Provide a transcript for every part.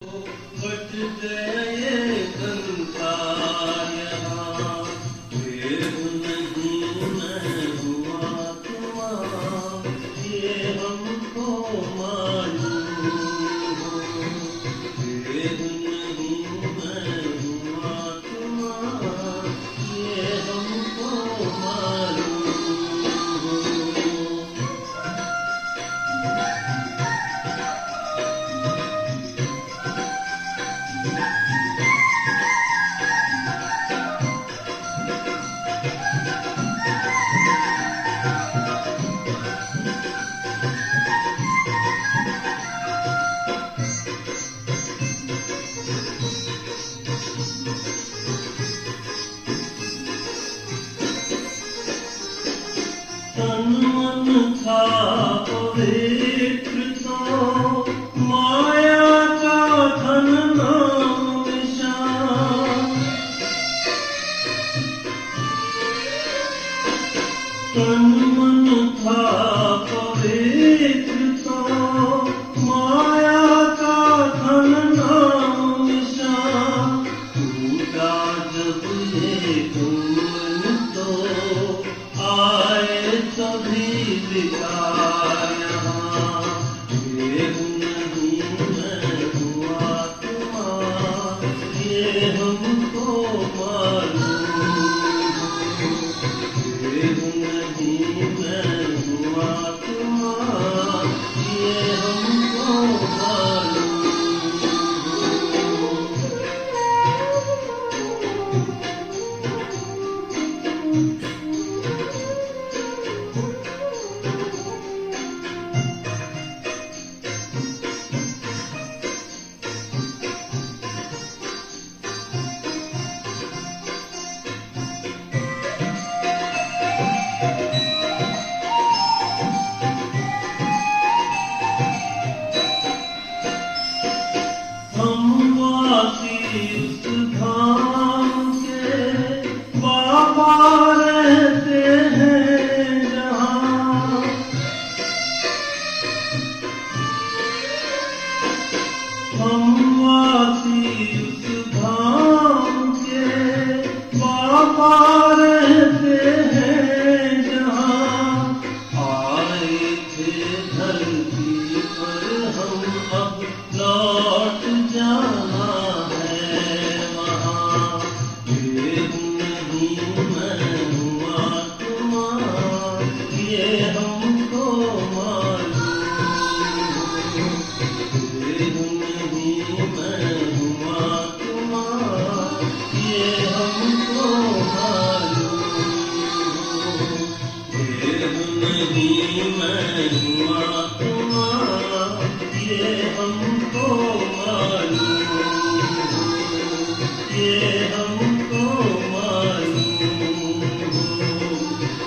But गए बनता यहाँ फिर नहीं मैं हुआ तुम्हारा ये हमको मालूम फिर नहीं मैं हुआ तुम्हारा ये हमको मालूम। तन मन था पवित्र तो माया का धन नाम निशान। तन मन था पवित्र तो माया का धन नाम निशान। टूटा जब ये धूल तो आए तभी दिखा यहाँ ये नहीं मैं हुआ तुम्हारा ये हमको मालूम ये नहीं मैं हुआ तुम्हारा ये हमको मालूम। हम वासी उस धाम के बाबा रहते हैं जहाँ। हम वासी उस धाम के बाबा रहते हैं जहाँ। आए थे धरती पर हम अब लौट जाना है वहाँ ये नहीं मैं हुआ तुम्हारा ये हमको मालूम ये नहीं मैं हुआ तुम्हारा ये हमको मालूम ये नहीं मैं हुआ तुम्हारा ये हमको मालूम ये हमको मालूम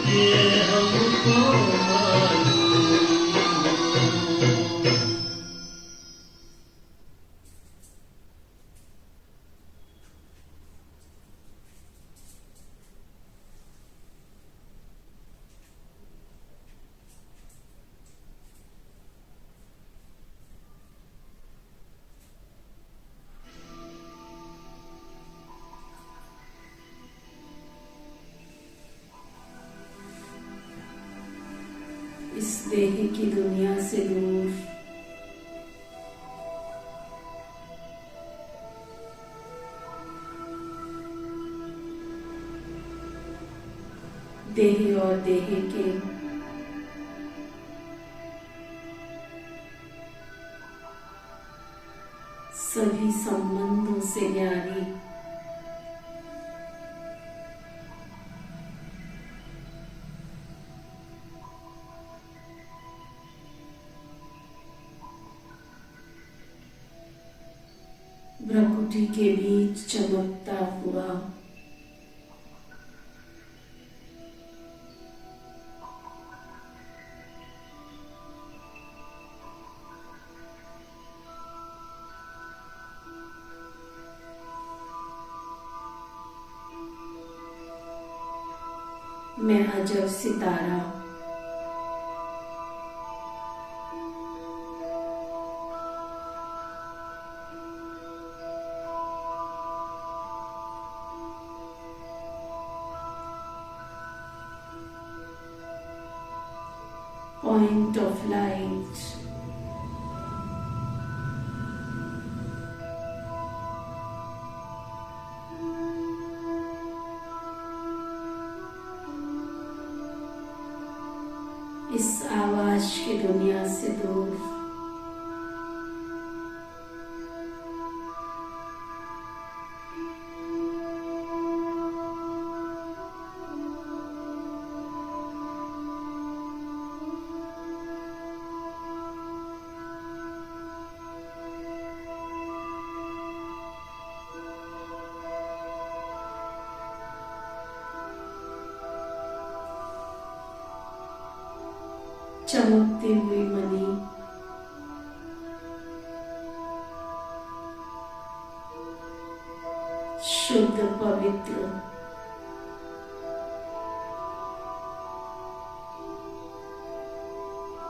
ये हमको मालूम। इस देह की दुनिया से दूर देह और देह के सभी संबंधों से न्यारी भ्रकुटी के बीच चमकता हुआ मैं अजब सितारा point of light. इस आवाज की दुनिया से दूर चमकती हुई मणि शुद्ध पवित्र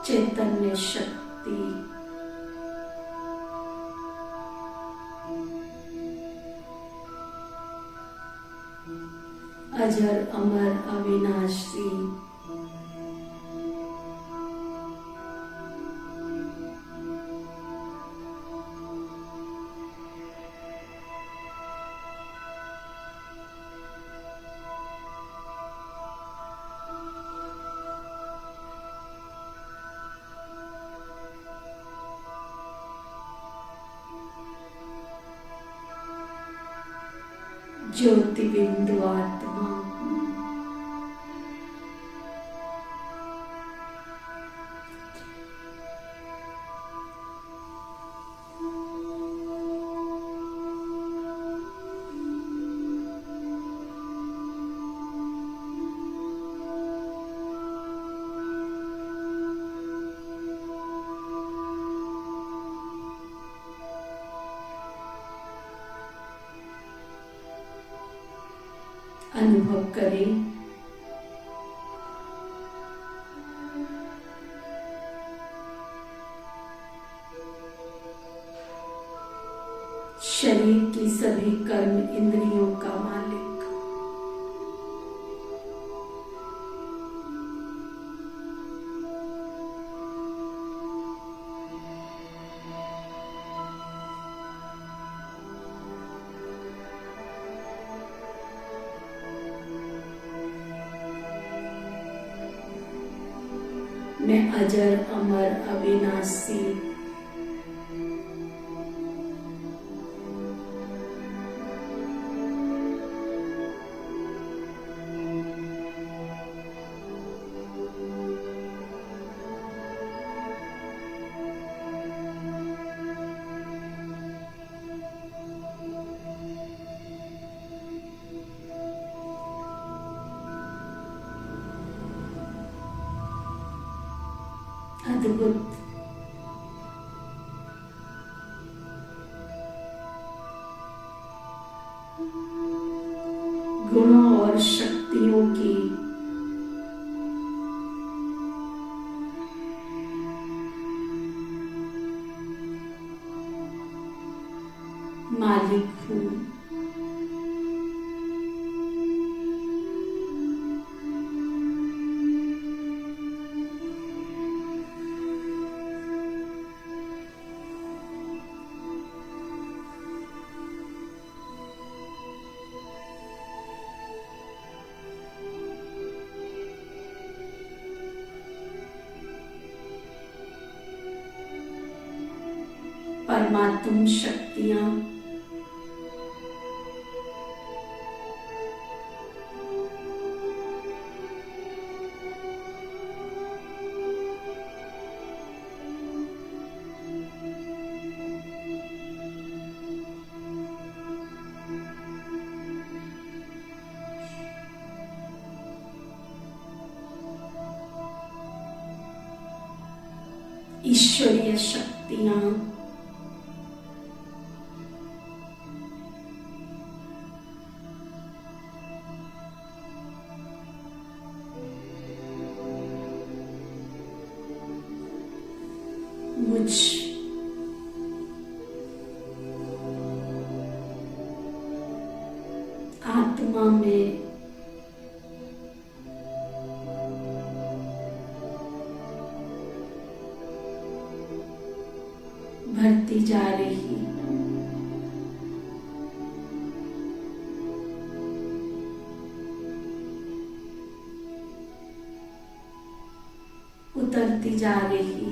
चैतन्य शक्ति अजर अमर अविनाशी ज्योति बिंदु आत्मा अनुभव करें शरीर की सभी कर्म इंद्रियों का मालिक मैं अजर अमर अविनाशी अद्भुत गुणों और शक्तियों की मालिक हूँ। परमात्म शक्तियां ईश्वरीय शक्तियां मुझ आत्मा में जा रही, उतरती जा रही,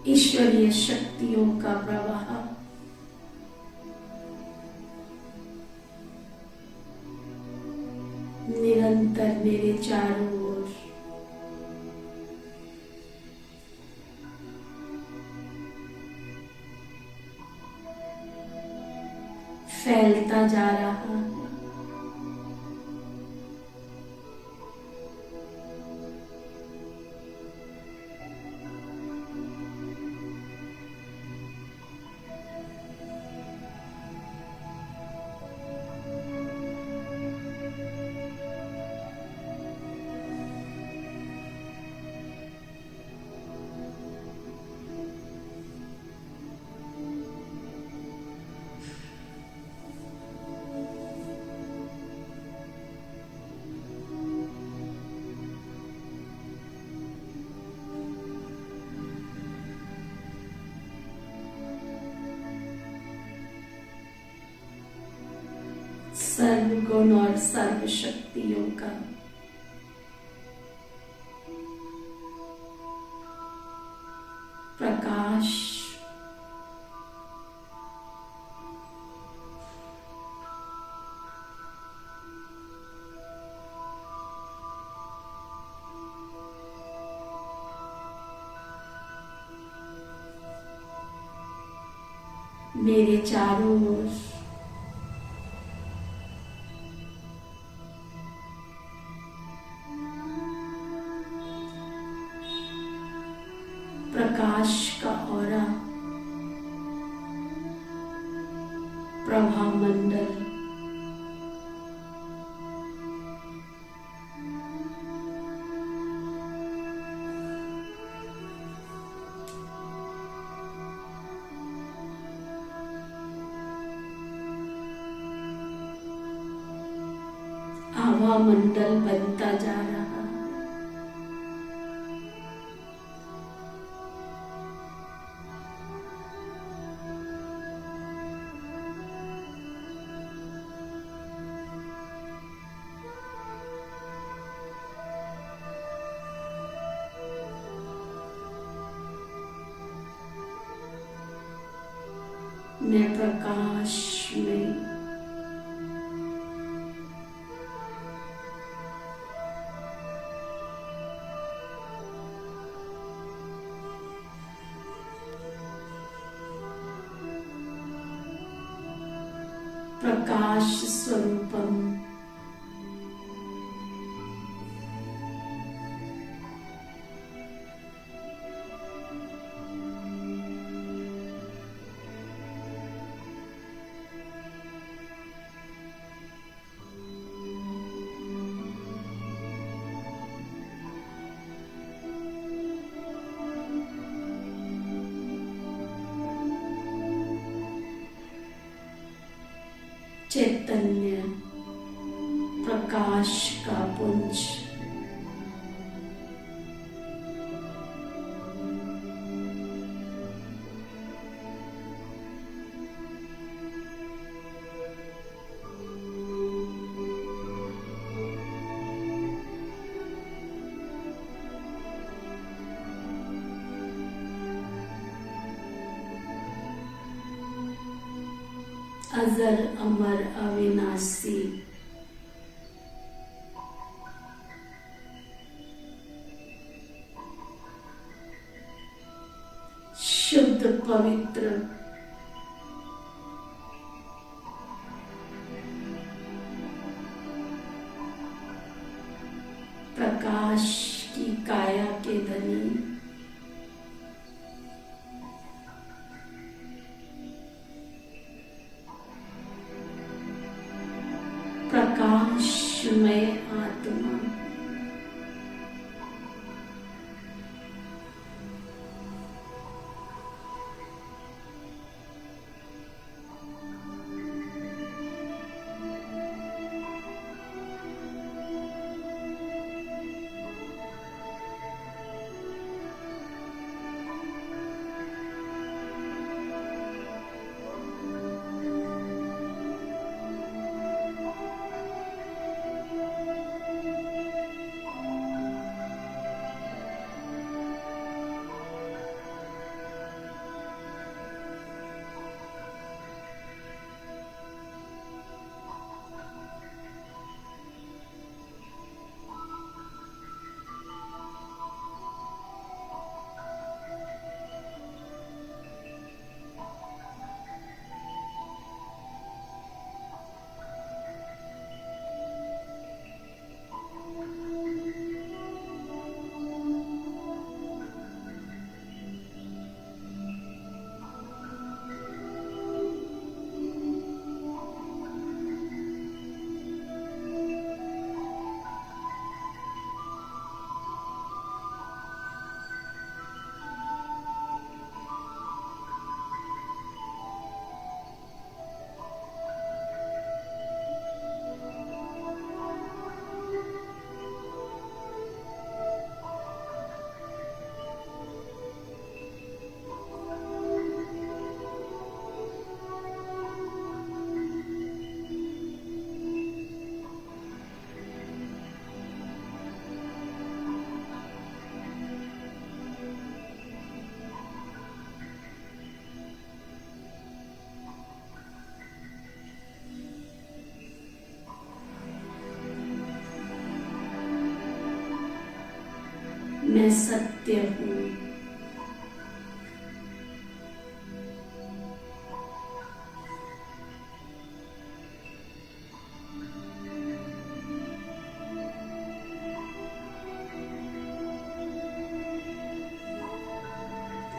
ईश्वरीय शक्तियों का प्रवाह निरंतर मेरे चारों ओर फैलता जा रहा है। सर्व गुण और सर्व शक्तियों का प्रकाश मेरे चारों ओर प्रकाश का ऑरा, प्रभा मंडल आभा मंडल बनता जा रहा है। मैं प्रकाश में प्रकाश स्वरूपम चैतन्य प्रकाश का पुंज अजर अमर अविनाशी शुद्ध पवित्र प्रकाश की काया के धनी प्रकाशमय आत्मा मैं सत्य हूँ।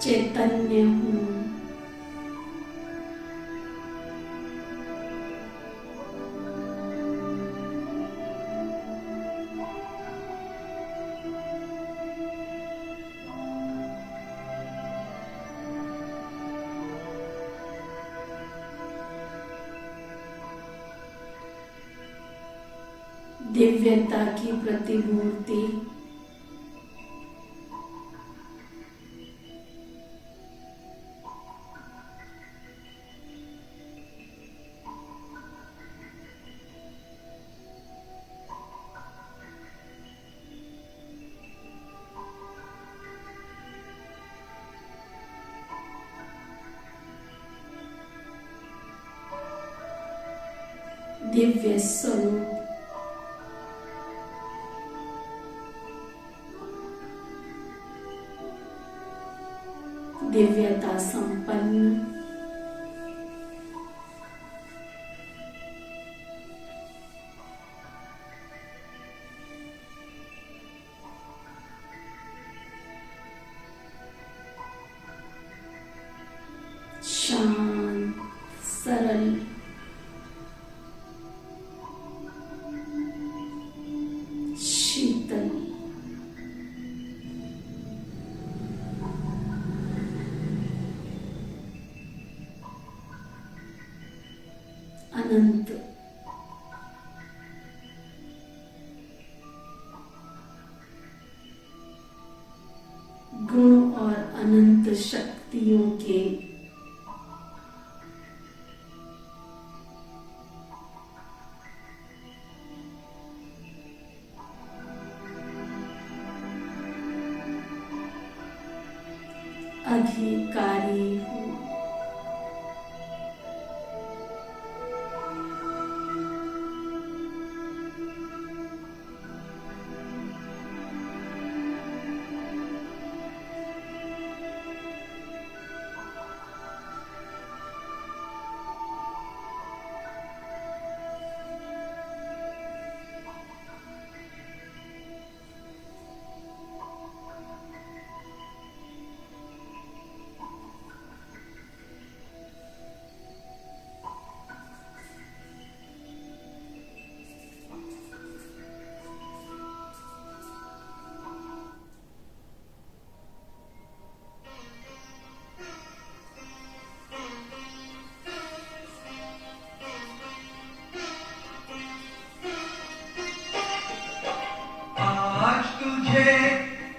चैतन्य हूँ। दिव्यता की प्रतिमूर्ति, दिव्य स्वरूप, दिव्यता संपन्न, शांत, सरल, शीतल, अनंत, गुण और अनंत शक्तियों के अधिकारी हूँ।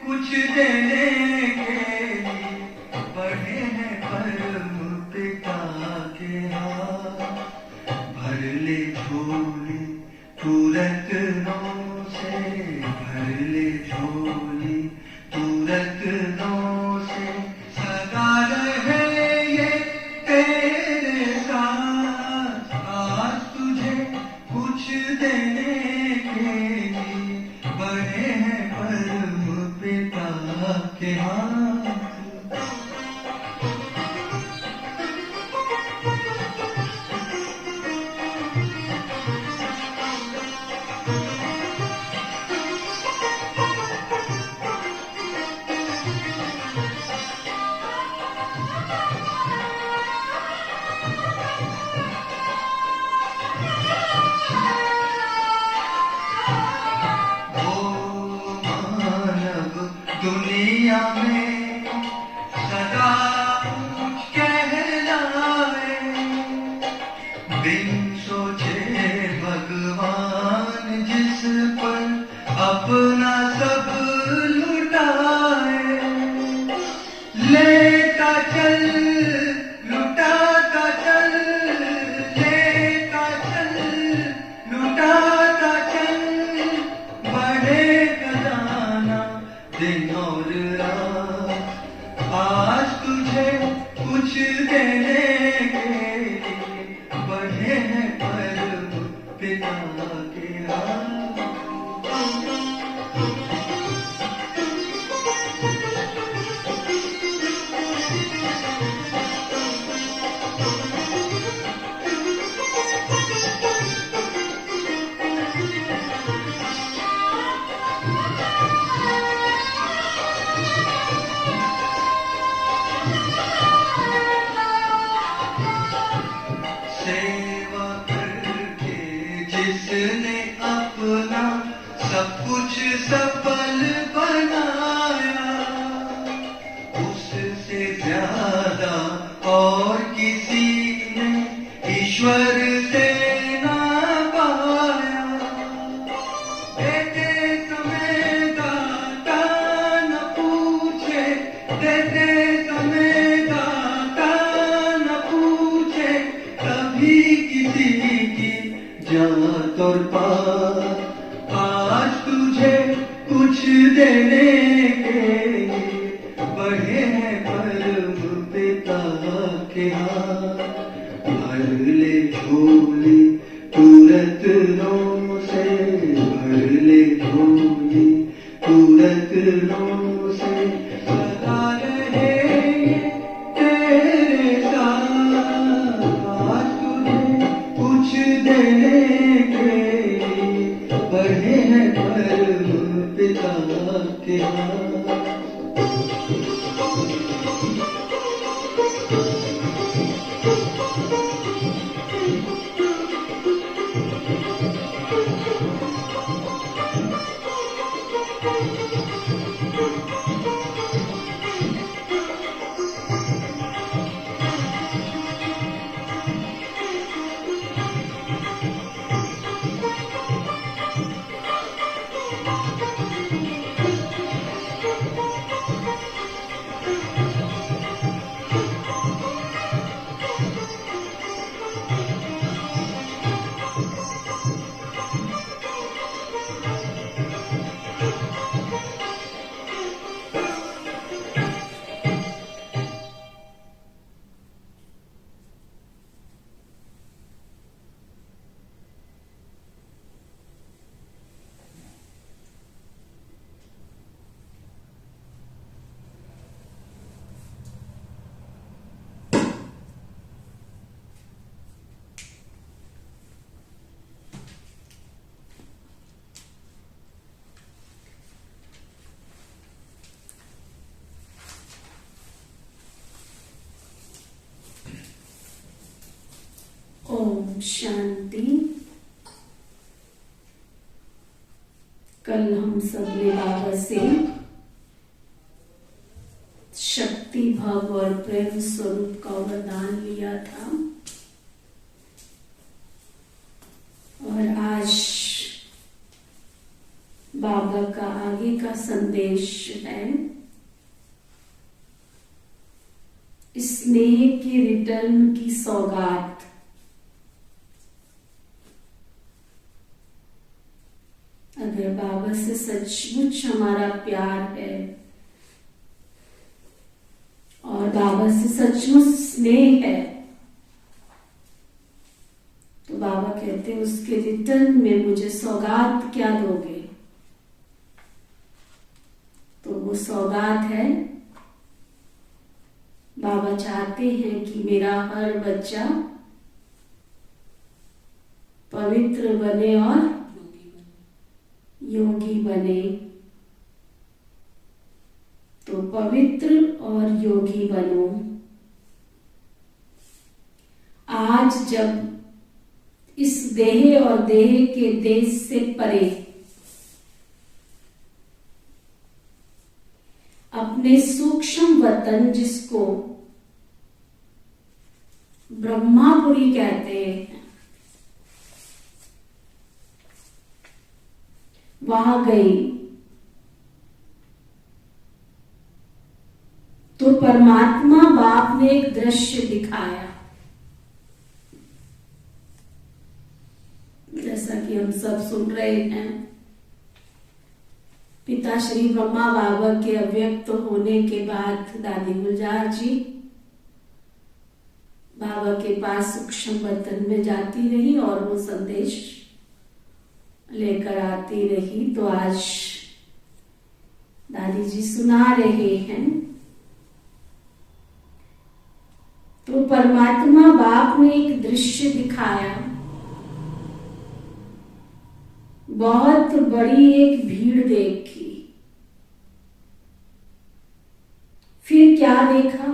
कुछ देने के लिए बढ़े हैं परम पिता के हाथ। भर ले झोली तू रत्नों से, भर ले झोली तू रत्नों से, सदा रहे ये तेरे साथ। आज तुझे कुछ देने के लिए बढ़े हैं परम पिता के हाथ। दुनिया में सदा कुछ कहलाए, बिन सोचे भगवान जिस पर अपना सब लुटाए। लेता चल लुटाता चल, लेता चल लुटाता चल, बढ़े खजाना दिन और रात। आज तुझे कुछ देने के लिए बढ़े हैं परम पिता के हाथ। जिसने अपना सब कुछ सफल बनाया, उससे ज्यादा और किसी ने ईश्वर से ना पाया। देते समय दाता न पूछे, देते समय दाता न पूछे, कभी किसी की जात और पात। आज तुझे कुछ देने के लिए बढ़े हैं परम पिता के हाथ। भर ले झोली तू रत्नों से, भर ले झोली तू रत्नों से, सदा रहे तेरे साथ। आज तुझे कुछ देने के लिए बढ़े हैं परम पिता के हाथ। ओम शांति। कल हम सब ने बाबा से शक्ति भाव और प्रेम स्वरूप का वरदान लिया था, और आज बाबा का आगे का संदेश है स्नेह की रिटर्न की सौगात। अगर बाबा से सचमुच हमारा प्यार है और बाबा से सचमुच स्नेह है, तो बाबा कहते हैं उसके रिटर्न में मुझे सौगात क्या दोगे? तो वो सौगात है, बाबा चाहते हैं कि मेरा हर बच्चा पवित्र बने और योगी बने। तो पवित्र और योगी बनो। आज जब इस देह और देह के देश से परे अपने सूक्ष्म वतन, जिसको ब्रह्मापुरी कहते हैं, वहां गई तो परमात्मा बाप ने एक दृश्य दिखाया, जैसा कि हम सब सुन रहे हैं। पिता श्री ब्रह्मा बाबा के अव्यक्त होने के बाद दादी गुलजार जी बाबा के पास सूक्ष्म बर्तन में जाती रही और वो संदेश लेकर आती रही। तो आज दादी जी सुना रहे हैं। तो परमात्मा बाप ने एक दृश्य दिखाया, बहुत बड़ी एक भीड़ देखी। फिर क्या देखा?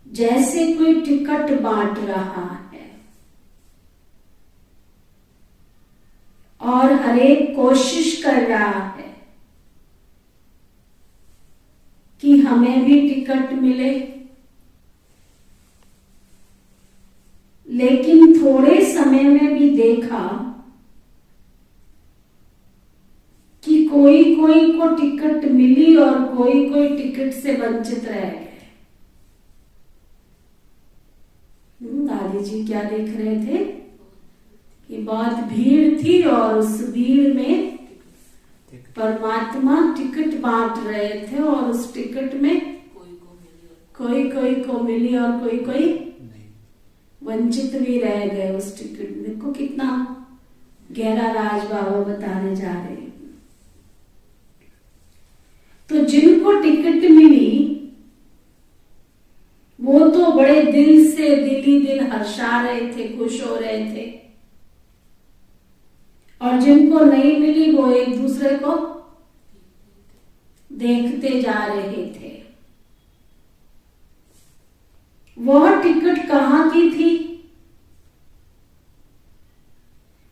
जैसे कोई टिकट बांट रहा है। और हर एक कोशिश कर रहा है कि हमें भी टिकट मिले, लेकिन थोड़े समय में भी देखा कि कोई कोई को टिकट मिली और कोई कोई टिकट से वंचित रह गए। दादी जी क्या देख रहे थे कि बहुत भीड़ थी और उस भीड़ में परमात्मा टिकट बांट रहे थे और उस टिकट में कोई कोई को मिली और कोई कोई वंचित भी रह गए उस टिकट में। देखो कितना गहरा राज बाबा बताने जा रहे हैं। तो जिनको टिकट मिली वो तो बड़े दिल से दिली दिल हर्षा रहे थे, खुश हो रहे थे, और जिनको नहीं मिली वो एक दूसरे को देखते जा रहे थे। वह टिकट कहां की थी?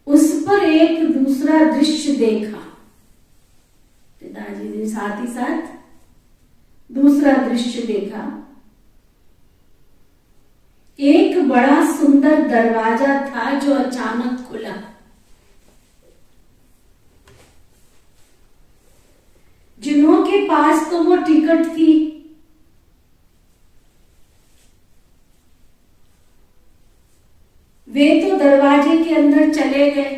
उस पर एक दूसरा दृश्य देखा। पिताजी ने साथ ही साथ दूसरा दृश्य देखा। एक बड़ा सुंदर दरवाजा था जो अचानक खुला। जिन्हों के पास तो वो टिकट थी, वे तो दरवाजे के अंदर चले गए,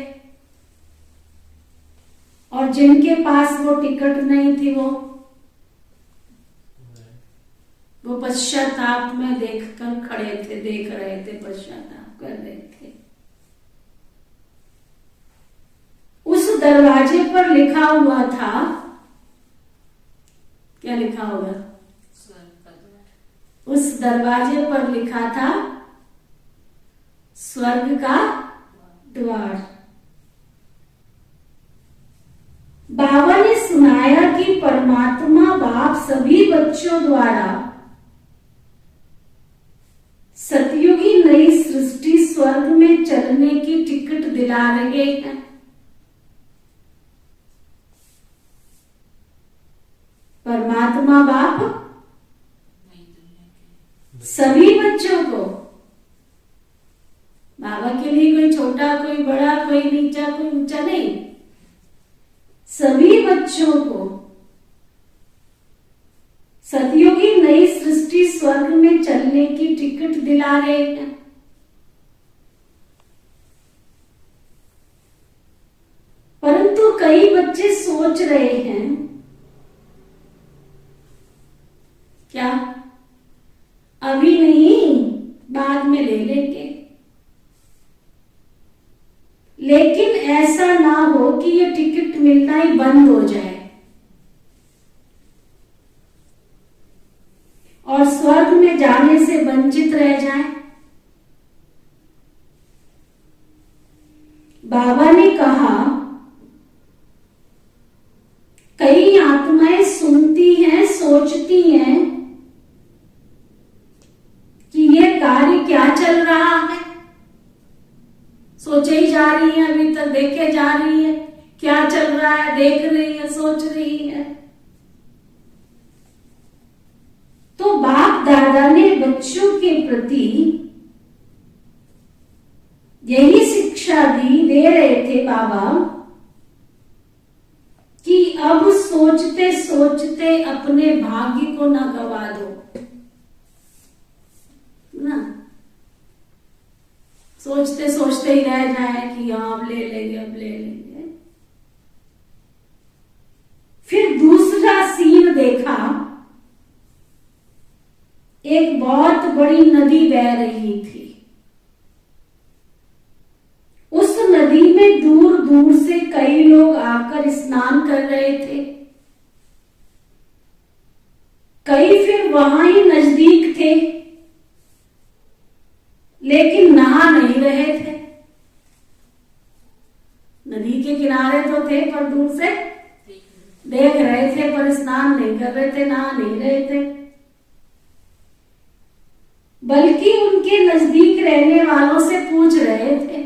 और जिनके पास वो टिकट नहीं थी वो पश्चाताप में देखकर खड़े थे, देख रहे थे, पश्चाताप कर रहे थे। उस दरवाजे पर लिखा हुआ था, क्या लिखा होगा? उस दरवाजे पर लिखा था स्वर्ग का द्वार। बाबा ने सुनाया कि परमात्मा बाप सभी बच्चों द्वारा सतयुगी नई सृष्टि स्वर्ग में चलने की टिकट दिला रहे हैं। परमात्मा बाप सभी बच्चों को, बाबा के लिए कोई छोटा, कोई बड़ा, कोई नीचा, कोई ऊंचा नहीं, सभी बच्चों को सतयुगी नई सृष्टि स्वर्ग में चलने की टिकट दिला रहे हैं। परंतु कई बच्चे सोच रहे हैं, क्या अभी नहीं, बाद में ले लेंगे। लेकिन ऐसा ना हो कि ये टिकट मिलना ही बंद हो जाए और स्वर्ग में जाने से वंचित रह जाए। बाबा ने कहा, कई आत्माएं सुनती हैं, सोचती हैं कि ये कार्य क्या चल रहा है, सोचे ही जा रही है, अभी तक देखे जा रही है, क्या चल रहा है, देख रही है, सोच रही है। तो बाप दादा ने बच्चों के प्रति यही शिक्षा दे रहे थे बाबा कि अब सोचते सोचते अपने भाग्य को ना गवा दो ना, सोचते सोचते ही रह जाए कि हाँ अब ले लेंगे, अब ले लेंगे। फिर दूसरा सीन देखा, एक बहुत बड़ी नदी बह रही थी। उस नदी में दूर दूर से कई लोग आकर स्नान कर रहे थे, कई फिर वहां ही नजदीक थे लेकिन नहा नहीं रहे थे। नदी के किनारे तो थे पर दूर से देख रहे थे, पर स्नान नहीं कर रहे थे, नहा नहीं रहे थे। बल्कि उनके नजदीक रहने वालों से पूछ रहे थे,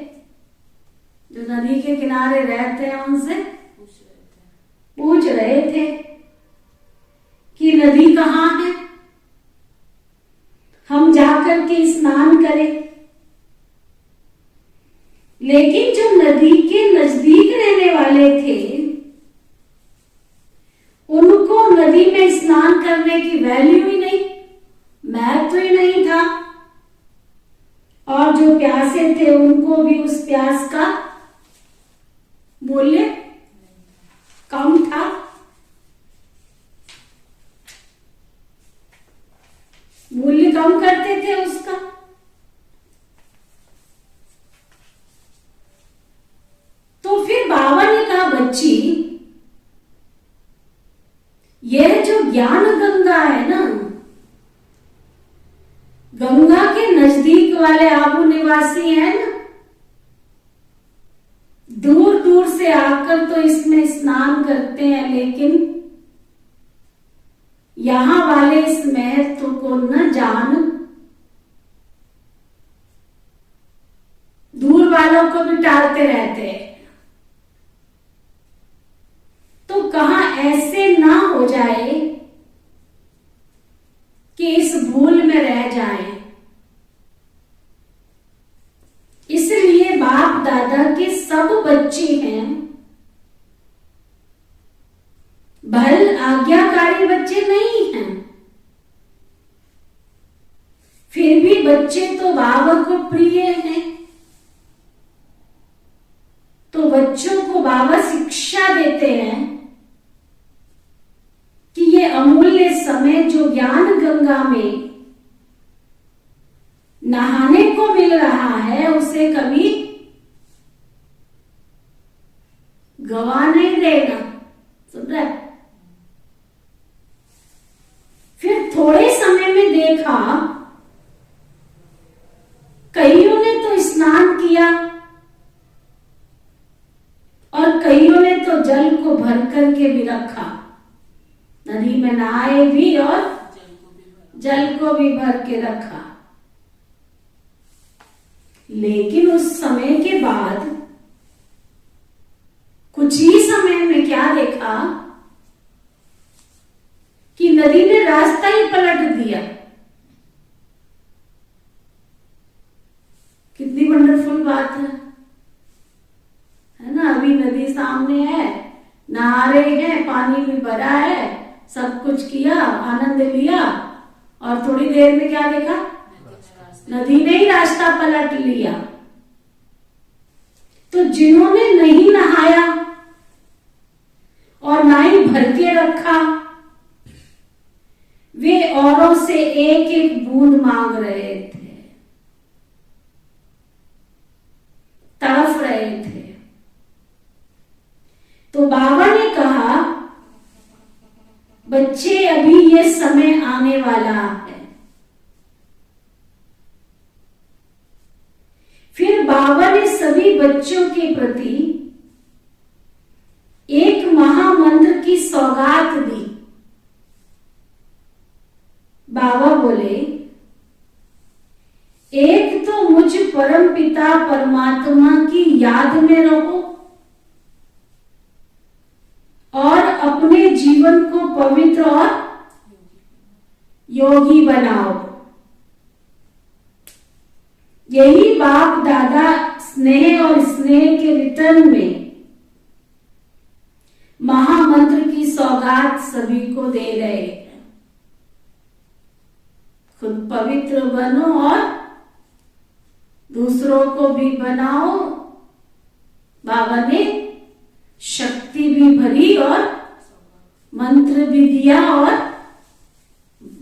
जो नदी के किनारे किनारे रहते हैं उनसे पूछ रहे थे कि नदी कहाँ है, हम जाकर के स्नान करें। लेकिन जो नदी के नजदीक रहने वाले थे उनको नदी में स्नान करने की वैल्यू ही नहीं, महत्व ही नहीं था, और जो प्यासे थे उनको भी उस प्यास का मूल्य कम था। मूल्य कम करते थे उसका। तो फिर बाबा ने कहा, बच्ची, यह जो ज्ञान गंगा है ना, गंगा के नजदीक वाले आबू निवासी हैं ना, दूर दूर से आकर तो इसमें स्नान करते हैं, लेकिन यहां वाले इस महत्व को न जान दूर वालों को भी टालते रहते हैं। तो कहां ऐसे ना हो जाए कि इस भूल में रह जाए। इसलिए बाप दादा के सब बच्चे हैं, भल आज्ञाकारी बच्चे नहीं हैं, फिर भी बच्चे तो बाबा को प्रिय हैं। तो बच्चों को बाबा शिक्षा देते हैं कि ये अमूल्य समय जो ज्ञान गंगा में नहाने को मिल रहा है उसे कभी गवा नहीं देना। सुन रहे? फिर थोड़े समय में देखा कईयों ने तो स्नान किया और कईयों ने तो जल को भर करके भी रखा, नदी में नहाए भी और जल को भी भर के रखा। लेकिन उस समय के बाद कुछ ही समय में क्या देखा कि नदी ने रास्ता ही पलट दिया। कितनी वंडरफुल बात है ना? अभी नदी सामने है, नहा रहे हैं, पानी भी भरा है, सब कुछ किया, आनंद लिया, और थोड़ी देर में क्या देखा? नदी ने ही रास्ता पलट लिया। तो जिन्होंने नहीं नहाया और ना ही भर के रखा, वे औरों से एक एक बूंद मांग रहे थे, तड़फ रहे थे। तो बाबा ने कहा, बच्चे, अभी ये समय आने वाला है। फिर बाबा ने सभी बच्चों के प्रति एक महामंत्र की सौगात दी। बाबा बोले, एक तो मुझ परम पिता परमात्मा की याद में रहो और अपने जीवन को पवित्र और योगी बनाओ। यही बाप दादा स्नेह और स्नेह के रिटर्न में महामंत्र की सौगात सभी को दे रहे हैं। खुद पवित्र बनो और दूसरों को भी बनाओ। बाबा ने शक्ति भी भरी और मंत्र भी दिया और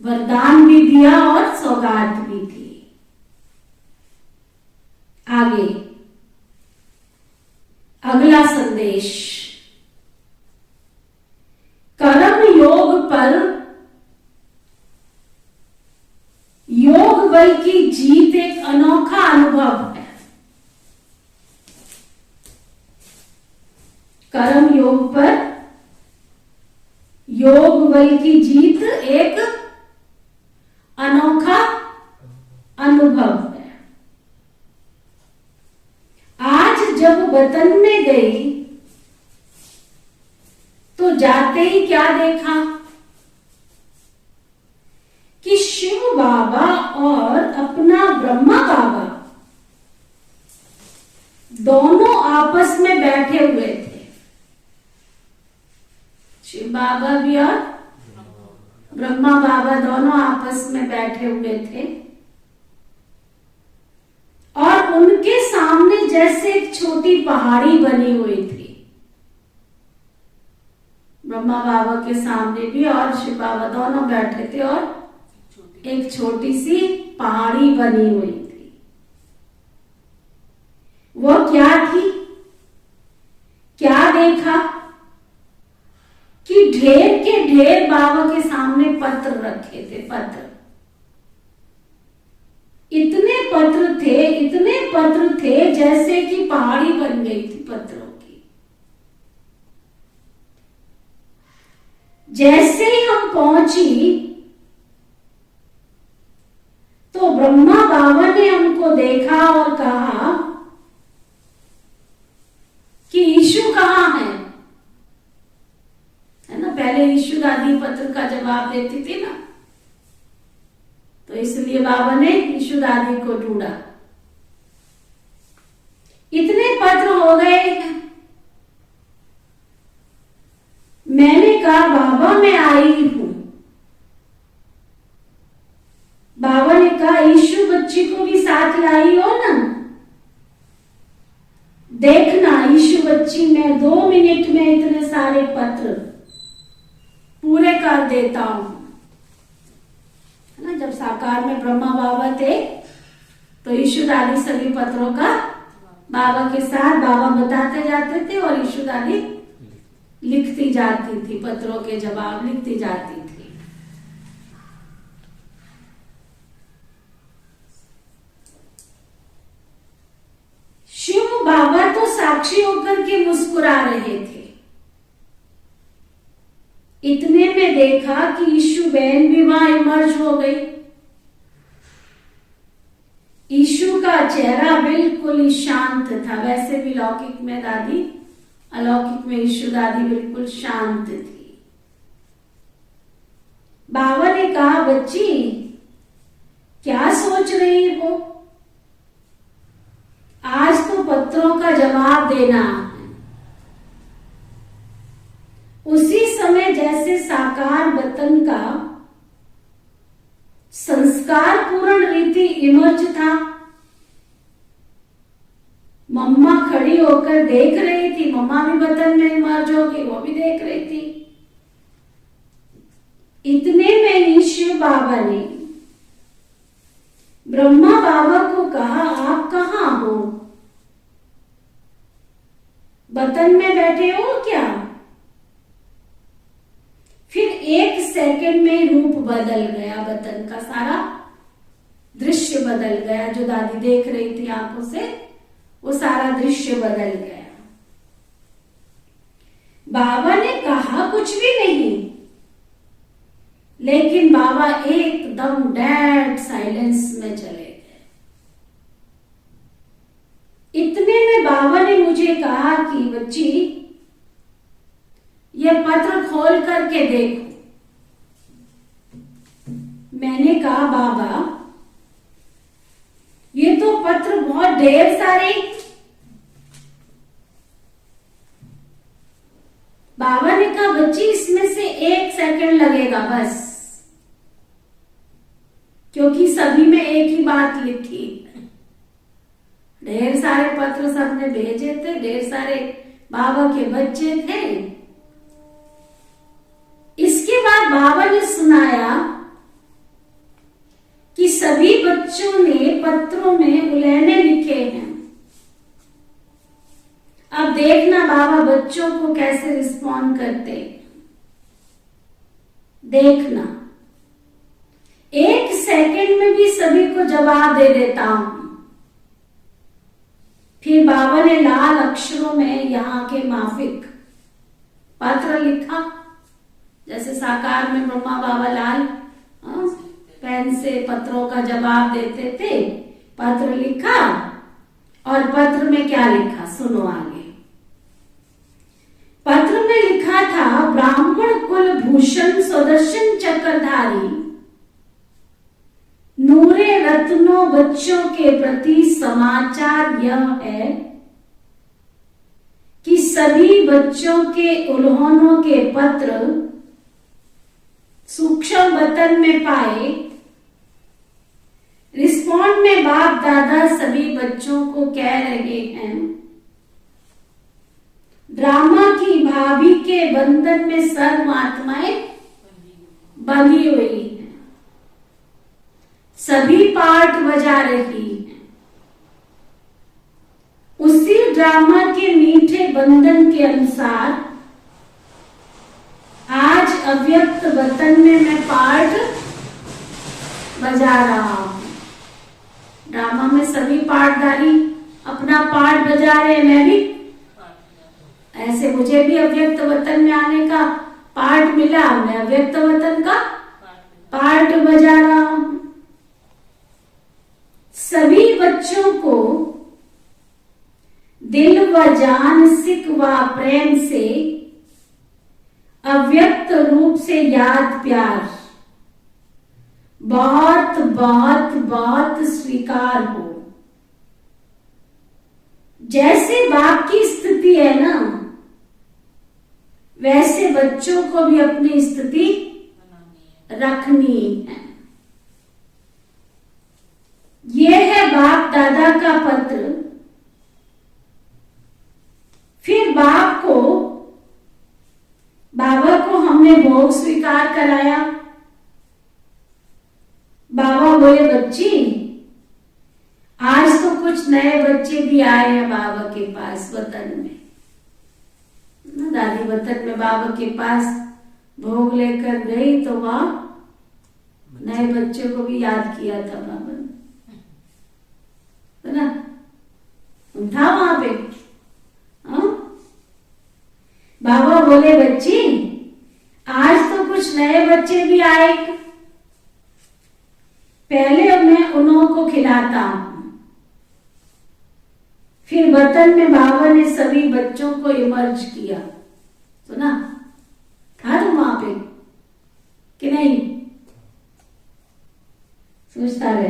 वरदान भी दिया और सौगात भी दी। आगे अगला संदेश, कर्म योग पर योग बल की जीत एक अनोखा अनुभव है। कर्म योग पर योग बल की जीत एक अनोखा अनुभव है। आज जब वतन में गई तो जाते ही क्या देखा कि शिव बाबा और अपना ब्रह्मा बाबा दोनों आपस में बैठे हुए थे। शिव बाबा भी और ब्रह्मा बाबा दोनों आपस में बैठे हुए थे और उनके सामने जैसे एक छोटी पहाड़ी बनी हुई थी। ब्रह्मा बाबा के सामने भी और शिव बाबा दोनों बैठे थे और एक छोटी सी पहाड़ी बनी हुई थी। वो क्या थी? क्या देखा कि ढेर के ढेर बाबा के सामने पत्र रखे थे। पत्र, इतने पत्र थे जैसे कि पहाड़ी बन गई थी पत्रों की। जैसे ही हम पहुंची तो ब्रह्मा बाबा ने हमको देखा और कहा कि ईशु कहाँ है ना। पहले ईशु दादी पत्र का जवाब देती थी ना, तो इसलिए बाबा ने ईशु दादी को ढूंढा। इतने पत्र हो गए हैं। मैंने कहा बाबा मैं आई हूं। बाबा ने कहा ईशु बच्ची को भी साथ लाई हो ना। देखना ईशु बच्ची मैं 2 मिनट में इतने सारे पत्र पूरे कर देता हूं। है ना, जब साकार में ब्रह्मा बाबा थे तो ईशु दादी सभी पत्रों का बाबा के साथ बाबा बताते जाते थे और ईशु दादी लिखती जाती थी, पत्रों के जवाब लिखती जाती थी। शिव बाबा तो साक्षी होकर के मुस्कुरा रहे थे। इतने में देखा कि ईशु बहन भी वहां इमर्ज हो गई। ईशु का चेहरा बिल्कुल ही शांत था। वैसे भी लौकिक में दादी, अलौकिक में ईशु दादी बिल्कुल शांत थी। बाबा ने कहा बच्ची क्या सोच रही हो? आज तो पत्रों का जवाब देना है। उसी समय जैसे साकार वतन का संस्कार पूर्ण रीति इमर्ज था। मम्मा खड़ी होकर देख रही थी। मम्मा भी वतन में इमर्ज हो गई, वो भी देख रही थी। इतने में ही शिव बाबा ने ब्रह्मा बाबा को कहा आप कहाँ हो? वतन में बैठे हो क्या? फिर 1 सेकंड में रूप बदल गया। वतन का सारा दृश्य बदल गया। जो दादी देख रही थी आंखों से, वो सारा दृश्य बदल गया। बाबा ने कहा कुछ भी नहीं, लेकिन बाबा एकदम डेड साइलेंस में चले गए। इतने में बाबा ने मुझे कहा कि बच्ची ये पत्र खोल करके देखो। मैंने कहा बाबा ये तो पत्र बहुत ढेर सारे। बाबा ने कहा बच्ची इसमें से 1 सेकंड लगेगा बस, क्योंकि सभी में एक ही बात लिखी। ढेर सारे पत्र सबने भेजे थे, ढेर सारे बाबा के बच्चे थे। इसके बाद बाबा ने सुनाया कि सभी बच्चों ने पत्रों में उलहने लिखे हैं। अब देखना बाबा बच्चों को कैसे रिस्पॉन्ड करते। देखना 1 सेकंड में भी सभी को जवाब दे देता हूं। फिर बाबा ने लाल अक्षरों में यहाँ के माफिक पत्र लिखा। जैसे साकार में ब्रह्मा बाबा लाल पेन से पत्रों का जवाब देते थे, पत्र लिखा और पत्र में क्या लिखा, सुनो आगे। पत्र में लिखा था, ब्राह्मण कुल भूषण सुदर्शन चक्रधारी नूरे रत्नों बच्चों के प्रति समाचार यह है कि सभी बच्चों के उल्हानों के पत्र सूक्ष्म वतन में पाए। रिस्पॉन्ड में बाप दादा सभी बच्चों को कह रहे हैं, ड्रामा की भाभी के बंधन में सर्व आत्माएं बंधी हुई हैं, सभी पार्ट बजा रही हैं। उसी ड्रामा के मीठे बंधन के अनुसार आज अव्यक्त वतन में मैं पार्ट बजा रहा हूं। ड्रामा में सभी पार्टधारी अपना पार्ट बजा रहे हैं, मैं भी ऐसे, मुझे भी अव्यक्त वतन में आने का पार्ट मिला, मैं अव्यक्त वतन का पार्ट बजा रहा हूं। सभी बच्चों को दिल व जान सिक व प्रेम से अव्यक्त रूप से याद प्यार बहुत बहुत बहुत स्वीकार हो। जैसे बाप की स्थिति है ना, वैसे बच्चों को भी अपनी स्थिति रखनी है। यह है बाप दादा का पत्र। फिर बाबा को हमने भोग स्वीकार कराया। बाबा बोले, बच्ची आज तो कुछ नए बच्चे भी आए हैं बाबा के पास वतन में। दादी वतन में बाबा के पास भोग लेकर गई तो वहां नए बच्चों को भी याद किया था बाबा ने, ना था वहां पे। बाबा बोले, बच्ची आज तो कुछ नए बच्चे भी आए, पहले मैं उन्हों को खिलाता हूं। फिर वतन में बाबा ने सभी बच्चों को इमर्ज किया। सुना था तुम वहां पे कि नहीं? सोचता रहे।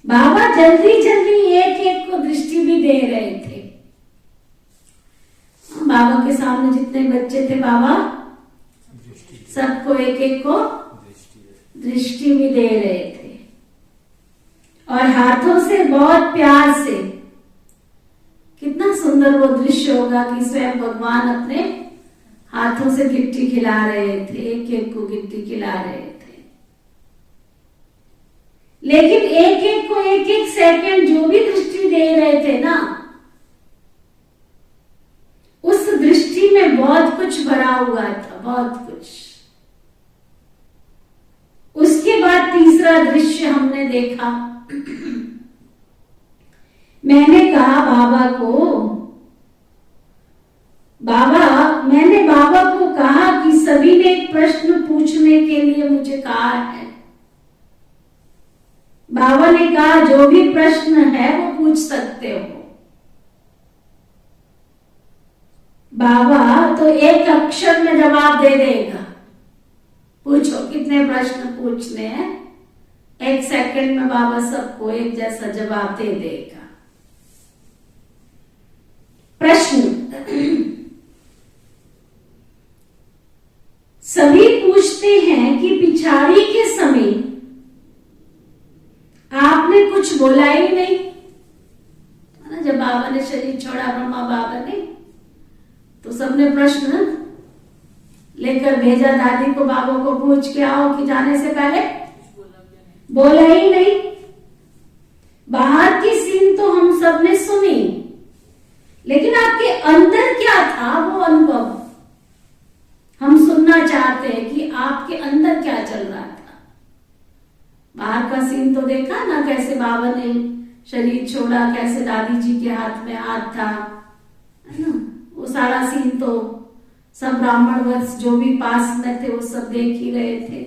बाबा जल्दी जल्दी एक एक को दृष्टि भी दे रहे थे। बाबा के सामने जितने बच्चे थे बाबा सबको एक एक को दृष्टि भी दे रहे थे और हाथों से बहुत प्यार से। कितना सुंदर वो दृश्य होगा कि स्वयं भगवान अपने हाथों से गिट्टी खिला रहे थे, एक एक को गिट्टी खिला रहे थे। लेकिन एक एक को एक एक सेकंड जो भी दृष्टि दे रहे थे ना, उस दृष्टि में बहुत कुछ भरा हुआ था, बहुत कुछ। उसके बाद तीसरा दृश्य हमने देखा। मैंने कहा मैंने बाबा को कहा कि सभी ने एक प्रश्न पूछने के लिए मुझे कहा है। बाबा ने कहा जो भी प्रश्न है वो पूछ सकते हो। बाबा तो एक अक्षर में जवाब दे देगा। पूछो कितने प्रश्न पूछने हैं, एक सेकंड में बाबा सबको एक जैसा जवाब दे देगा। प्रश्न सभी पूछते हैं कि पिछाड़ी के समय आपने कुछ बोला ही नहीं, जब बाबा ने शरीर छोड़ा ब्रह्मा बाबा ने, तो सबने प्रश्न लेकर भेजा दादी को, बाबा को पूछ के आओ कि जाने से पहले बोला ही नहीं। बाहर की सीन तो हम सबने सुनी, लेकिन आपके अंदर क्या था वो अनुभव हम सुनना चाहते हैं कि आपके अंदर क्या चल रहा था। बाहर का सीन तो देखा ना, कैसे बाबा ने शरीर छोड़ा, कैसे दादी जी के हाथ में हाथ था, है ना। वो सारा सीन तो सब ब्राह्मण वंश जो भी पास में थे वो सब देख ही रहे थे।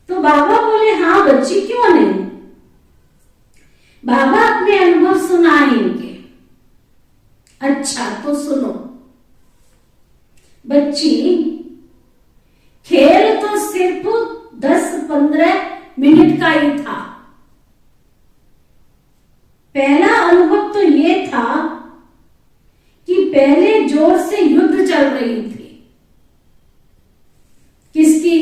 तो बाबा बोले हाँ बच्ची क्यों नहीं। बाबा अपने अनुभव सुनाएंगे। अच्छा तो सुनो बच्ची, खेल तो सिर्फ 10-15 मिनट का ही था। पहला अनुभव तो ये था कि पहले जोर से युद्ध चल रही थी। किसकी?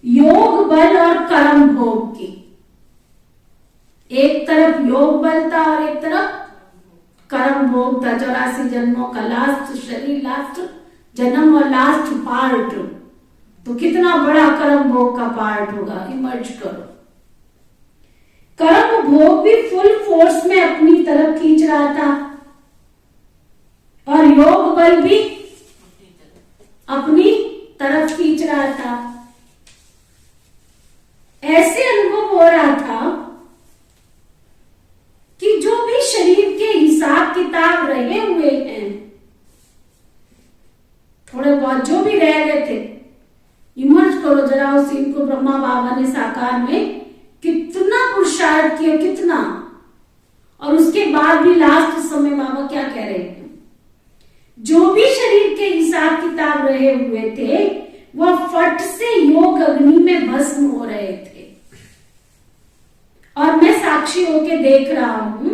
योग बल और कर्म भोग की। एक तरफ योग बल था और एक तरफ कर्म भोग था। 84 जन्मों का लास्ट शरीर, लास्ट जन्म और लास्ट पार्ट। तो कितना बड़ा कर्म भोग का पार्ट होगा, इमर्ज करो। कर्म भोग भी फुल फोर्स में अपनी तरफ खींच रहा था और योग बल भी अपनी तरफ खींच रहा था। ऐसे अनुभव हो रहा था कि जो भी शरीर के हिसाब किताब रहे हुए हैं, थोड़े बहुत जो भी रह गए थे, इमर्ज करो जरा उस सीन को। ब्रह्मा बाबा ने साकार में कितना पुरुषार्थ किया, कितना, और उसके बाद भी लास्ट समय बाबा क्या कह रहे हैं? जो भी शरीर के हिसाब किताब रहे हुए थे वह फट से योग अग्नि में भस्म हो रहे थे। और मैं साक्षी होके देख रहा हूं,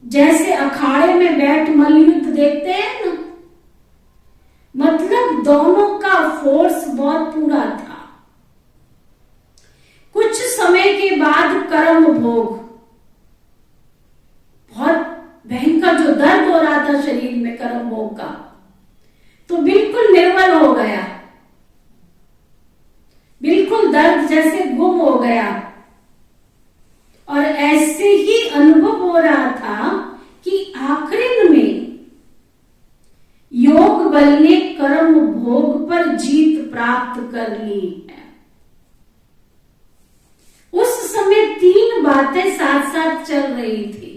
जैसे अखाड़े में बैठ मल्लयुद्ध देखते हैं ना, मतलब दोनों का फोर्स बहुत पूरा था। कुछ समय के बाद कर्म भोग, बहुत भयंकर जो दर्द हो रहा था शरीर में कर्म भोग का, तो बिल्कुल निर्मल हो गया, बिल्कुल दर्द जैसे गुम हो गया। और ऐसे ही अनुभव हो रहा था कि आखिर में योग बल ने कर्म भोग पर जीत प्राप्त कर ली है। उस समय 3 बातें साथ साथ चल रही थी।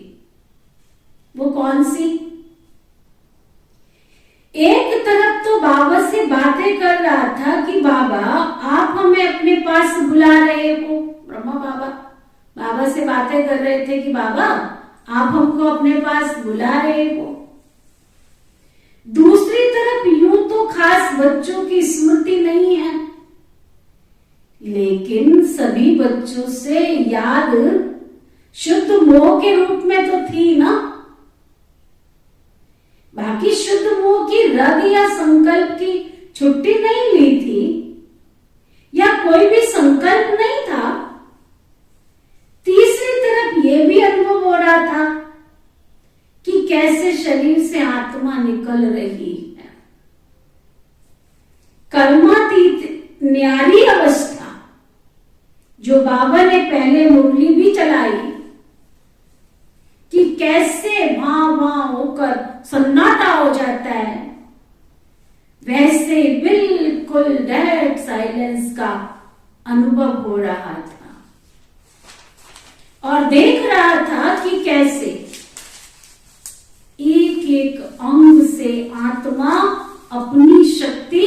वो कौन सी? एक तरफ तो बाबा से बातें कर रहा था कि बाबा आप हमें अपने पास बुला रहे हो। ब्रह्मा बाबा से बातें कर रहे थे कि बाबा आप हमको अपने पास बुला रहे हो। दूसरी तरफ यूं तो खास बच्चों की स्मृति नहीं है, लेकिन सभी बच्चों से याद शुद्ध मोह के रूप में तो थी ना। बाकी शुद्ध मोह की रग या संकल्प की छुट्टी नहीं ली थी, या कोई भी संकल्प नहीं था। तीसरी तरफ यह भी अनुभव हो रहा था कि कैसे शरीर से आत्मा निकल रही है। कर्मातीत न्यारी अवस्था जो बाबा ने पहले मुरली भी चलाई कि कैसे वहां होकर सन्नाटा हो जाता है, वैसे बिल्कुल डेड साइलेंस का अनुभव हो रहा था। और देख रहा था कि कैसे एक एक अंग से आत्मा अपनी शक्ति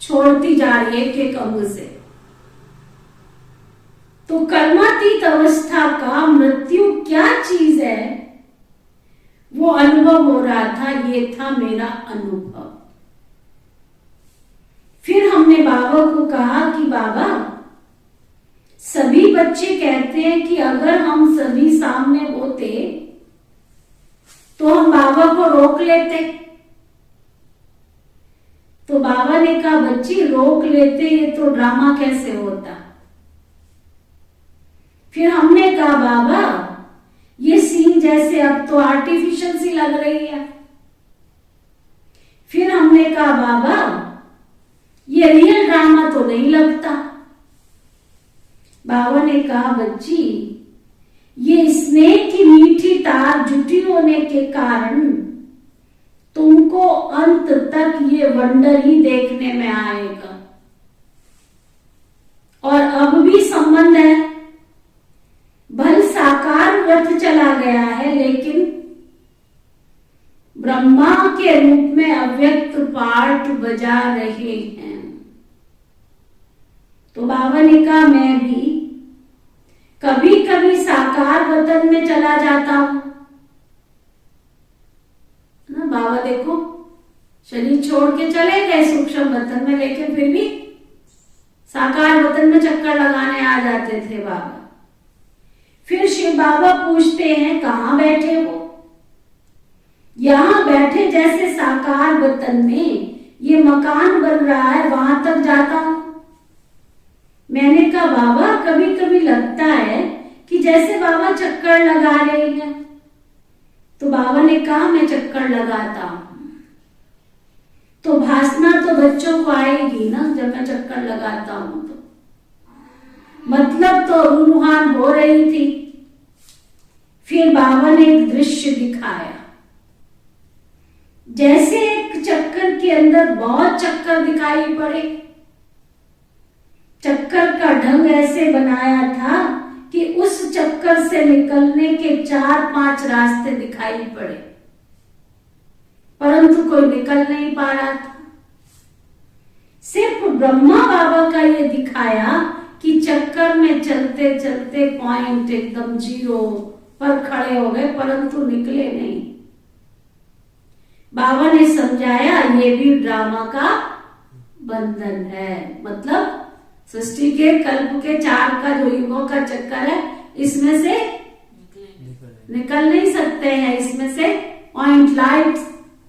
छोड़ती जा रही है, एक एक अंग से। तो कर्मातीत अवस्था का मृत्यु क्या चीज है, वो अनुभव हो रहा था। ये था मेरा अनुभव। फिर हमने बाबा को कहा कि बाबा, सभी बच्चे कहते हैं कि अगर हम सभी सामने होते तो हम बाबा को रोक लेते। तो बाबा ने कहा बच्ची रोक लेते, ये तो ड्रामा कैसे होता। फिर हमने कहा बाबा ये सीन जैसे अब तो आर्टिफिशियल सी लग रही है। फिर हमने कहा बाबा ये रियल ड्रामा तो नहीं लगता। बाबा ने कहा बच्ची ये स्नेह की मीठी तार जुटी होने के कारण तुमको अंत तक ये वंडर ही देखने में आएगा। और अब भी संबंध है, भल साकार रथ चला गया है, लेकिन ब्रह्मा के रूप में अव्यक्त पार्ट बजा रहे हैं। तो बाबा ने कहा मैं भी कभी कभी साकार वतन में चला जाता हूं ना। बाबा देखो शरीर छोड़ के चले गए सूक्ष्म वतन में, लेकिन फिर भी साकार वतन में चक्कर लगाने आ जाते थे बाबा। फिर शिव बाबा पूछते हैं कहाँ बैठे हो? यहां बैठे जैसे साकार वतन में ये मकान बन रहा है वहां तक जाता हूं। मैंने कहा बाबा कभी कभी लगता है कि जैसे बाबा चक्कर लगा रहे हैं। तो बाबा ने कहा मैं चक्कर लगाता हूं। तो भासना तो बच्चों को आएगी ना जब मैं चक्कर लगाता हूं, तो मतलब तो रूहान हो रही थी। फिर बाबा ने एक दृश्य दिखाया, जैसे एक चक्कर के अंदर बहुत चक्कर दिखाई पड़े। चक्कर का ढंग ऐसे बनाया था कि उस चक्कर से निकलने के 4-5 रास्ते दिखाई पड़े, परंतु कोई निकल नहीं पा रहा था। सिर्फ ब्रह्मा बाबा का ये दिखाया कि चक्कर में चलते चलते पॉइंट एकदम 0 पर खड़े हो गए, परंतु निकले नहीं। बाबा ने समझाया ये भी ड्रामा का बंधन है, मतलब सृष्टि के कल्प के 4 का जो युगों का चक्कर है, इसमें से निकल नहीं सकते हैं। इसमें से पॉइंट लाइट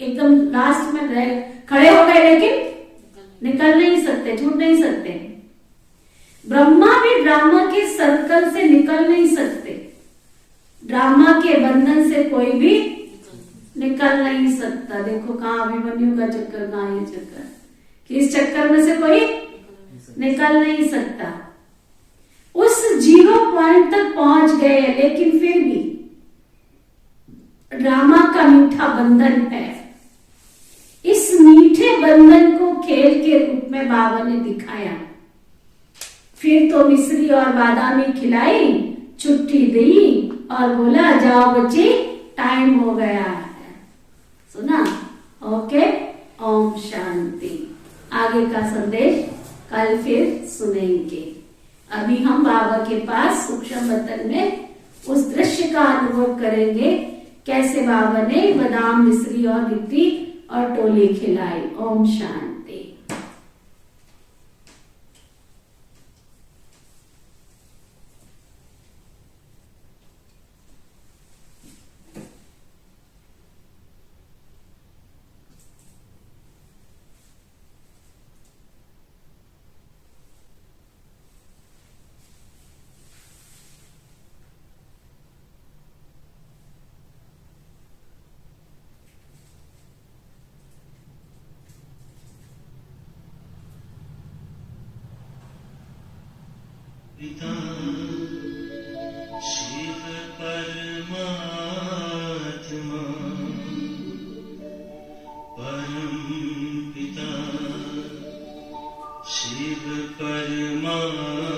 एकदम लास्ट में खड़े हो गए, लेकिन निकल नहीं सकते, छूट नहीं सकते। ब्रह्मा भी ड्रामा के सर्कल से निकल नहीं सकते। ड्रामा के बंधन से कोई भी निकल नहीं सकता। देखो कहाँ अभिमन्यु का चक्कर, कहाँ ये चक्कर, कि इस चक्कर में से कोई निकल नहीं सकता। उस 0 पॉइंट तक पहुंच गए, लेकिन फिर भी ड्रामा का मीठा बंधन है। इस मीठे बंधन को खेल के रूप में बाबा ने दिखाया। फिर तो मिश्री और बादामी खिलाई, छुट्टी दी और बोला जाओ बच्चे टाइम हो गया है। सुना? ओके, ओम शांति। आगे का संदेश कल फिर सुनेंगे। अभी हम बाबा के पास सूक्ष्म वतन में उस दृश्य का अनुभव करेंगे, कैसे बाबा ने बादाम, मिश्री और गिट्टी और टोली खिलाई। ओम शांति। पिता शिव परमात्मा परम पिता शिव परमात्मा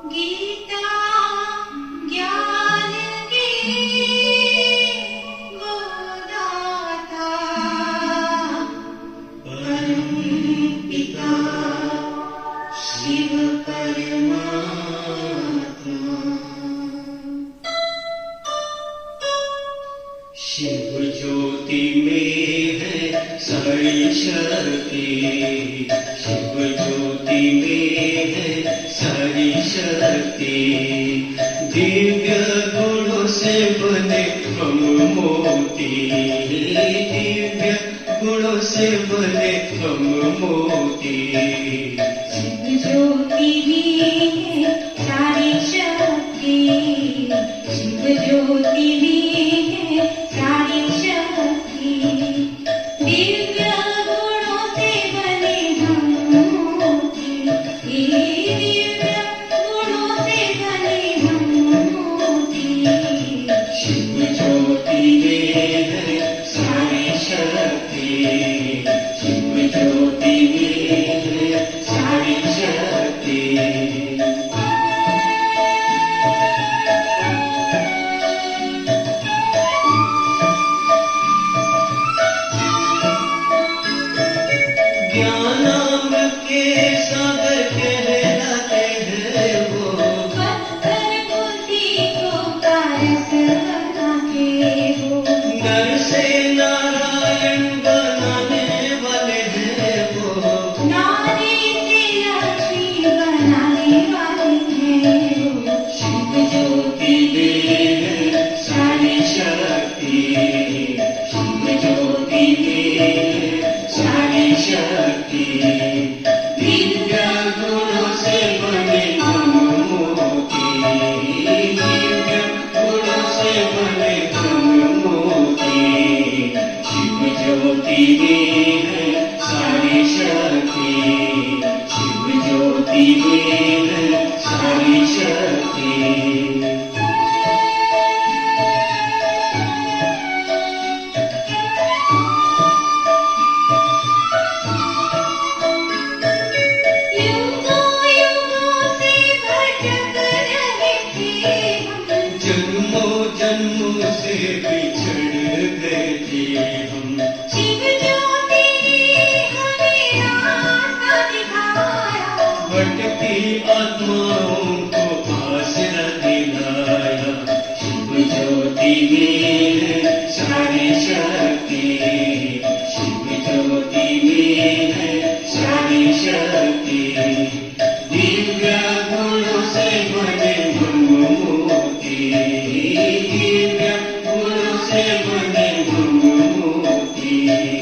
गीता ज्ञान की गोदाता परम पिता शिव परमात्मा शिव ज्योति में है सारी शक्ति, शिव ज्योति में है सारी शक्ति। दिव्य गुणों से बने हम मोती, दिव्य गुणों से बने हम मोती। शिव ज्योति में है सारी शक्ति, शिव ज्योति में है सारी शक्ति। दिव्य गुणों से बने हम मोती, दिव्य गुणों से बने हम मोती। शिव ज्योति में है सारी शक्ति, शिव ज्योति में है सारी शक्ति। शक्ति